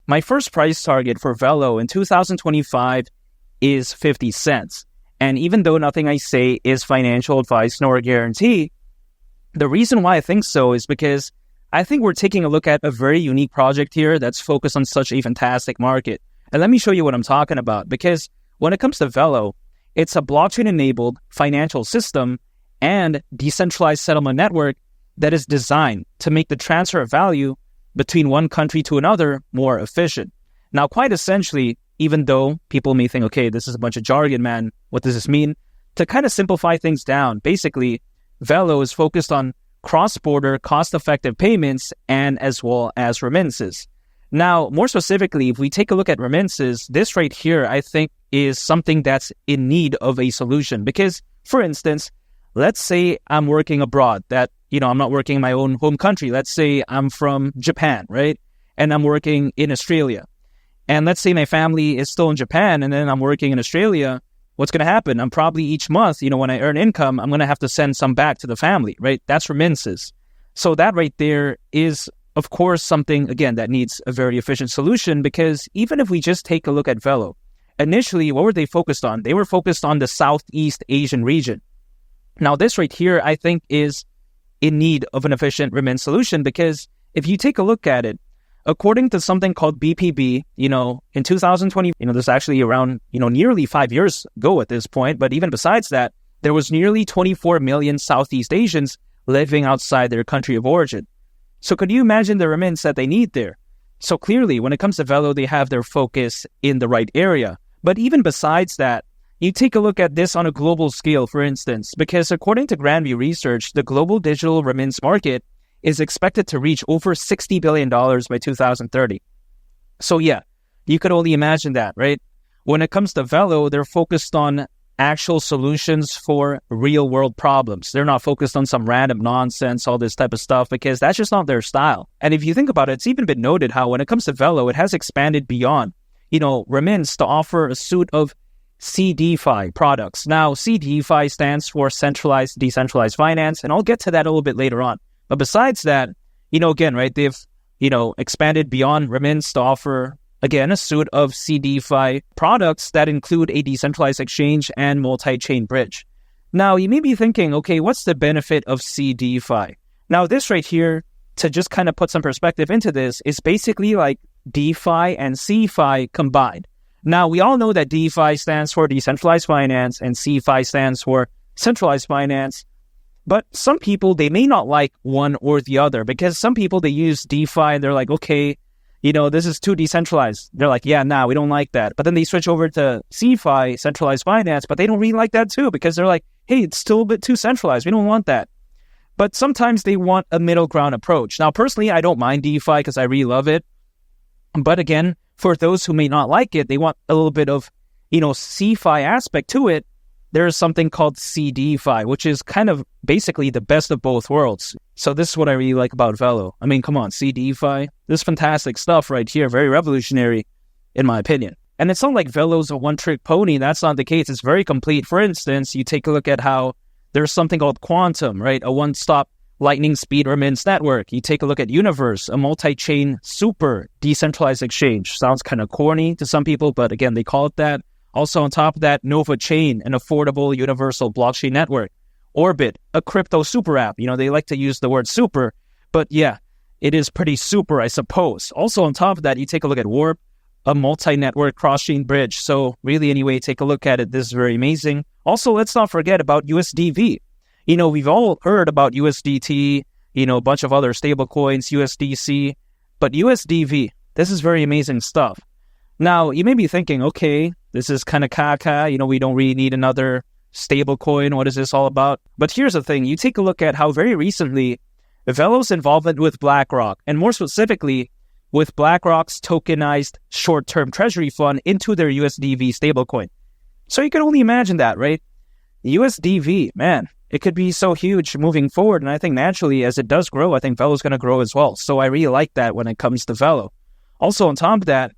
My first price target for Velo in 2025 is 50 cents. And even though nothing I say is financial advice nor a guarantee, the reason why I think so is because I think we're taking a look at a very unique project here that's focused on such a fantastic market. And let me show you what I'm talking about, because when it comes to Velo, it's a blockchain-enabled financial system and decentralized settlement network that is designed to make the transfer of value between one country to another more efficient. Now, quite essentially, even though people may think, okay, this is a bunch of jargon, man, what does this mean? To kind of simplify things down, basically, Velo is focused on cross-border, cost-effective payments and as well as remittances. Now, more specifically, if we take a look at remittances, this right here, I think, is something that's in need of a solution. Because, for instance, let's say I'm working abroad, that, I'm not working in my own home country. Let's say I'm from Japan, right? And I'm working in Australia. And let's say my family is still in Japan and then I'm working in Australia. What's going to happen? I'm probably each month, when I earn income, I'm going to have to send some back to the family, right? That's remittances. So that right there is, of course, something, again, that needs a very efficient solution, because even if we just take a look at Velo, initially, what were they focused on? They were focused on the Southeast Asian region. Now, this right here, I think, is in need of an efficient remittance solution, because if you take a look at it, according to something called BPB, in 2020, this is actually around, nearly 5 years ago at this point. But even besides that, there was nearly 24 million Southeast Asians living outside their country of origin. So could you imagine the remittance that they need there? So clearly, when it comes to Velo, they have their focus in the right area. But even besides that, you take a look at this on a global scale, for instance, because according to Grandview Research, the global digital remittance market is expected to reach over $60 billion by 2030. So yeah, you could only imagine that, right? When it comes to Velo, they're focused on actual solutions for real-world problems. They're not focused on some random nonsense, all this type of stuff, because that's just not their style. And if you think about it, it's even been noted how when it comes to Velo, it has expanded beyond, remittance to offer a suite of CDFI products. Now, CDFI stands for Centralized Decentralized Finance, and I'll get to that a little bit later on. But besides that, again, right, they've, expanded beyond remittance to offer, again, a suite of CDFI products that include a decentralized exchange and multi-chain bridge. Now, you may be thinking, okay, what's the benefit of CDFI? Now, this right here, to just kind of put some perspective into this, is basically like DeFi and CeFi combined. Now, we all know that DeFi stands for decentralized finance and CeFi stands for centralized finance. But some people, they may not like one or the other, because some people, they use DeFi and they're like, okay, this is too decentralized. They're like, yeah, we don't like that. But then they switch over to CeFi, centralized finance, but they don't really like that too, because they're like, hey, it's still a bit too centralized. We don't want that. But sometimes they want a middle ground approach. Now, personally, I don't mind DeFi because I really love it. But again, for those who may not like it, they want a little bit of, CeFi aspect to it. There is something called CDFI, which is kind of basically the best of both worlds. So this is what I really like about Velo. I mean, come on, CDFI. This is fantastic stuff right here. Very revolutionary, in my opinion. And it's not like Velo's a one-trick pony. That's not the case. It's very complete. For instance, you take a look at how there's something called Quantum, right? A one-stop lightning speed remittance network. You take a look at Universe, a multi-chain super decentralized exchange. Sounds kind of corny to some people, but again, they call it that. Also on top of that, Nova Chain, an affordable universal blockchain network. Orbit, a crypto super app. They like to use the word super, but yeah, it is pretty super, I suppose. Also on top of that, you take a look at Warp, a multi-network cross-chain bridge. So really, anyway, take a look at it. This is very amazing. Also, let's not forget about USDV. We've all heard about USDT, a bunch of other stable coins, USDC, but USDV, this is very amazing stuff. Now, you may be thinking, okay, this is kind of caca, we don't really need another stable coin. What is this all about? But here's the thing. You take a look at how very recently Velo's involvement with BlackRock, and more specifically with BlackRock's tokenized short-term treasury fund into their USDV stablecoin. So you can only imagine that, right? USDV, man, it could be so huge moving forward. And I think naturally, as it does grow, I think Velo's going to grow as well. So I really like that when it comes to Velo. Also, on top of that,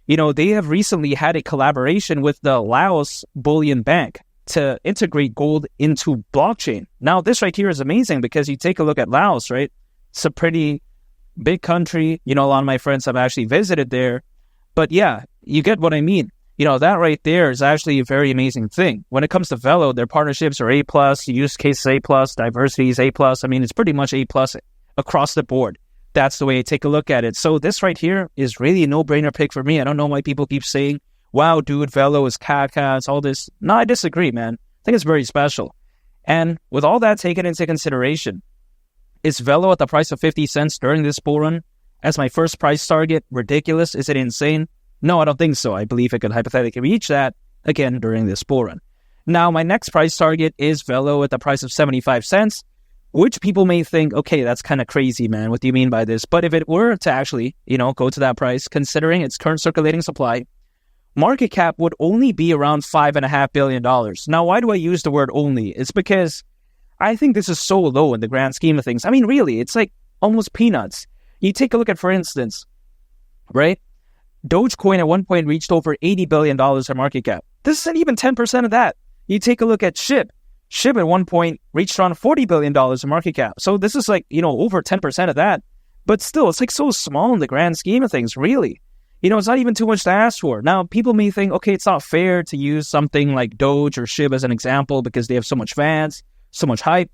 they have recently had a collaboration with the Laos Bullion Bank to integrate gold into blockchain. Now, this right here is amazing because you take a look at Laos, right? It's a pretty big country. A lot of my friends have actually visited there. But yeah, you get what I mean. That right there is actually a very amazing thing. When it comes to Velo, their partnerships are A+, use cases A+, diversity is A+. I mean, it's pretty much A+ across the board. That's the way I take a look at it. So this right here is really a no-brainer pick for me. I don't know why people keep saying, wow, dude, Velo is caca, it's all this. No, I disagree, man. I think it's very special. And with all that taken into consideration, is Velo at the price of 50 cents during this bull run as my first price target ridiculous? Is it insane? No, I don't think so. I believe it could hypothetically reach that again during this bull run. Now, my next price target is Velo at the price of 75 cents, which people may think, okay, that's kind of crazy, man. What do you mean by this? But if it were to actually, go to that price, considering its current circulating supply, market cap would only be around $5.5 billion. Now, why do I use the word only? It's because I think this is so low in the grand scheme of things. I mean, really, it's like almost peanuts. You take a look at, for instance, right? Dogecoin at one point reached over $80 billion in market cap. This isn't even 10% of that. You take a look at SHIB. SHIB at one point reached around $40 billion in market cap. So this is like, over 10% of that. But still, it's like so small in the grand scheme of things, really. It's not even too much to ask for. Now, people may think, okay, it's not fair to use something like Doge or SHIB as an example because they have so much fans, so much hype.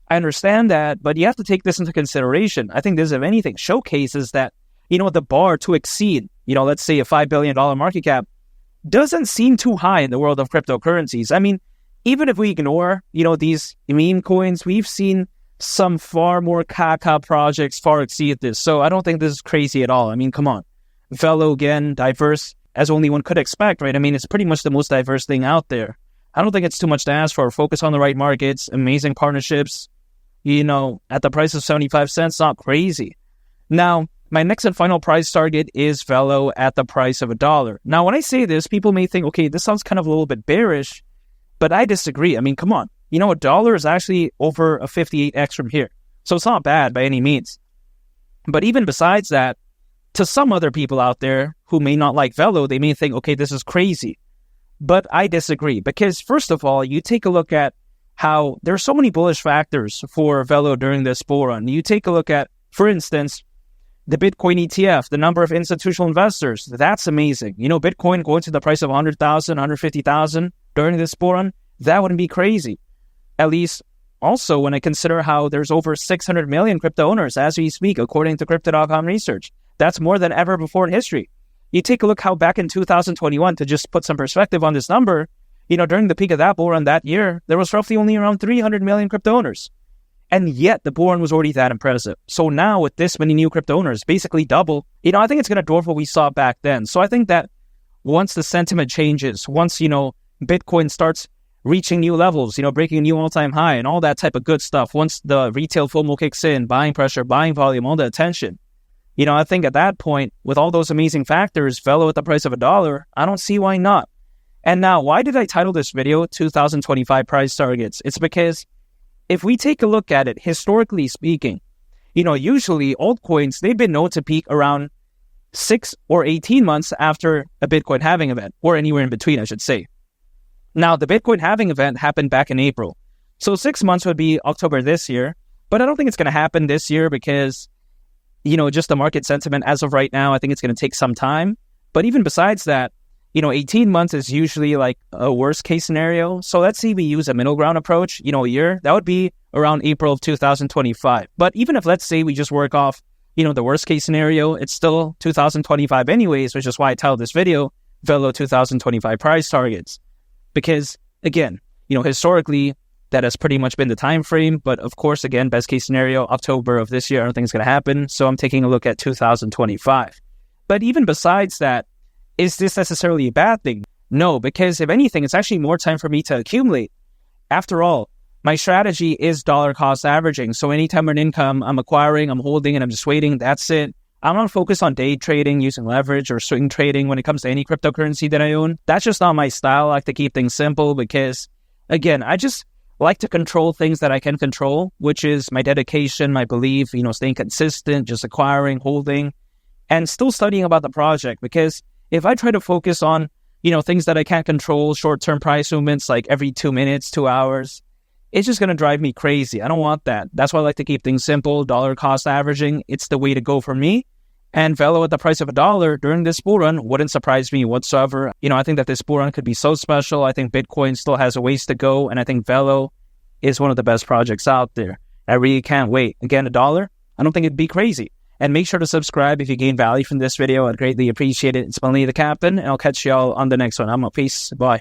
I understand that, but you have to take this into consideration. I think this, if anything, showcases that, the bar to exceed, let's say a $5 billion market cap doesn't seem too high in the world of cryptocurrencies. I mean, even if we ignore, these meme coins, we've seen some far more caca projects far exceed this. So I don't think this is crazy at all. I mean, come on. Velo, again, diverse as only one could expect, right? I mean, it's pretty much the most diverse thing out there. I don't think it's too much to ask for. Focus on the right markets, amazing partnerships, at the price of 75 cents, not crazy. Now, my next and final price target is Velo at the price of $1. Now, when I say this, people may think, okay, this sounds kind of a little bit bearish, but I disagree. I mean, come on. $1 is actually over a 58x from here. So it's not bad by any means. But even besides that, to some other people out there who may not like Velo, they may think, okay, this is crazy. But I disagree because, first of all, you take a look at how there are so many bullish factors for Velo during this bull run. You take a look at, for instance, the Bitcoin ETF, the number of institutional investors. That's amazing. Bitcoin going to the price of 100,000, 150,000 during this bull run, that wouldn't be crazy. At least also when I consider how there's over 600 million crypto owners as we speak, according to Crypto.com research. That's more than ever before in history. You take a look how back in 2021, to just put some perspective on this number, during the peak of that bull run that year, there was roughly only around 300 million crypto owners. And yet the bull run was already that impressive. So now with this many new crypto owners, basically double, I think it's going to dwarf what we saw back then. So I think that once the sentiment changes, once, Bitcoin starts reaching new levels, breaking a new all-time high and all that type of good stuff, once the retail FOMO kicks in, buying pressure, buying volume, all the attention, I think at that point, with all those amazing factors, Velo at the price of $1, I don't see why not. And now, why did I title this video 2025 price targets? It's because if we take a look at it, historically speaking, usually altcoins, they've been known to peak around 6 or 18 months after a Bitcoin halving event, or anywhere in between, I should say. Now, the Bitcoin halving event happened back in April. So 6 months would be October this year, but I don't think it's going to happen this year because, just the market sentiment as of right now, I think it's going to take some time. But even besides that, 18 months is usually like a worst case scenario. So let's say we use a middle ground approach, a year, that would be around April of 2025. But even if, let's say, we just work off, the worst case scenario, it's still 2025 anyways, which is why I titled this video, Velo 2025 price targets. Because again, historically, that has pretty much been the time frame. But of course, again, best case scenario, October of this year, I don't think it's going to happen. So I'm taking a look at 2025. But even besides that, is this necessarily a bad thing? No, because if anything, it's actually more time for me to accumulate. After all, my strategy is dollar cost averaging. So anytime an income I'm acquiring, I'm holding, and I'm just waiting, that's it. I'm not focused on day trading, using leverage, or swing trading when it comes to any cryptocurrency that I own. That's just not my style. I like to keep things simple because, again, I just like to control things that I can control, which is my dedication, my belief, staying consistent, just acquiring, holding, and still studying about the project. Because if I try to focus on, things that I can't control, short-term price movements like every 2 minutes, 2 hours, it's just going to drive me crazy. I don't want that. That's why I like to keep things simple, dollar cost averaging. It's the way to go for me. And Velo at the price of $1 during this bull run wouldn't surprise me whatsoever. I think that this bull run could be so special. I think Bitcoin still has a ways to go, and I think Velo is one of the best projects out there. I really can't wait. Again, $1, I don't think it'd be crazy. And make sure to subscribe if you gain value from this video. I'd greatly appreciate it. It's been Lee the Captain, and I'll catch y'all on the next one. I'm out. Peace. Bye.